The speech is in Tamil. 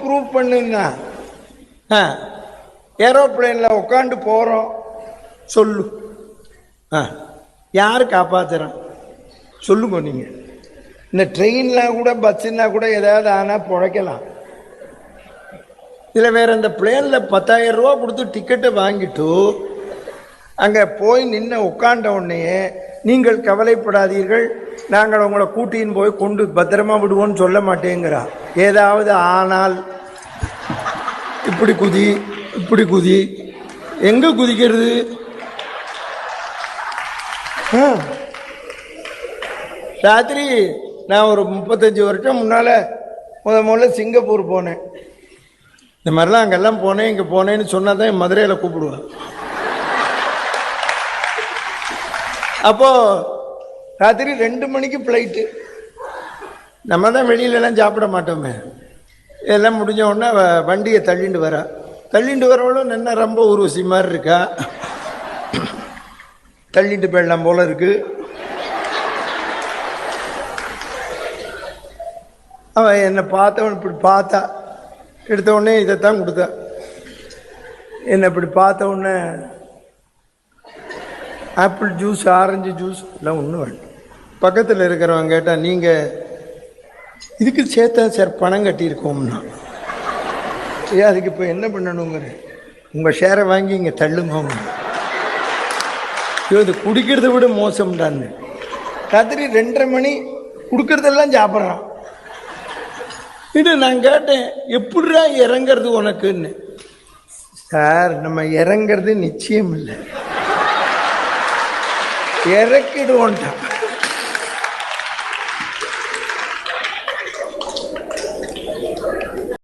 ப்ரூவ் பண்ணுன்னா ஏரோப்ளேனில் உட்காந்து போகிறோம் சொல்லு. யார் காப்பாத்துறான் சொல்லுங்க நீங்கள். இந்த ட்ரெயின்லாம் கூட பஸ்ஸுன்னா கூட ஏதாவது ஆனால் பிழைக்கலாம். இதில் வேற இந்த பிளேனில் 10,000 ரூபா கொடுத்து டிக்கெட்டை வாங்கிட்டு அங்கே போய் நின்று உட்காண்ட உடனே நீங்கள் கவலைப்படாதீர்கள், நாங்கள் உங்களை கூட்டின்னு போய் கொண்டு பத்திரமா விடுவோன்னு சொல்ல மாட்டேங்கிறா. ஏதாவது ஆனால் இப்படி குதி எங்க குதிக்கிறது? ராத்திரி நான் ஒரு 35 வருஷம் முன்னால் முதல்ல சிங்கப்பூர் போனேன். இந்த மாதிரிலாம் அங்கெல்லாம் போனேன் இங்கே போனேன்னு சொன்னால் தான் மதுரையில் கூப்பிடுவேன். அப்போது ராத்திரி 2 மணிக்கு ஃப்ளைட்டு. நம்ம தான் வெளியிலலாம் சாப்பிட மாட்டோமே. இதெல்லாம் முடிஞ்ச உடனே வண்டியை தள்ளிண்டு வரவளும் நின்ன ரொம்ப ஊர்வசி மாதிரி இருக்கா. தள்ளிட்டு போயிடலாம் போல இருக்கு. அவன் என்னை பார்த்தவன் இப்படி பார்த்தா, எடுத்த உடனே இதைத்தான் கொடுத்தா. என்னை இப்படி பார்த்த உடனே ஆப்பிள் ஜூஸ் ஆரஞ்சு ஜூஸ் எல்லாம் ஒன்றும் வேண்டாம். பக்கத்தில் இருக்கிறவங்க கேட்டால் நீங்கள் இதுக்கு சேர்த்தா சார் பணம் கட்டியிருக்கோம்னா. அதுக்கு இப்போ என்ன பண்ணணுங்கிற உங்கள் ஷேரை வாங்கி இங்கே தள்ளுங்க. இது குடிக்கிறத விட மோசம்டான்னு. ராத்திரி 2:30 மணி குடுக்கறதெல்லாம் சாப்பிட்றான். இது நான் கேட்டேன், எப்படிரா இறங்கிறது உனக்குன்னு. சார் நம்ம இறங்கிறது நிச்சயம் இல்லை, இறக்கிடுவோன்ட்டான்.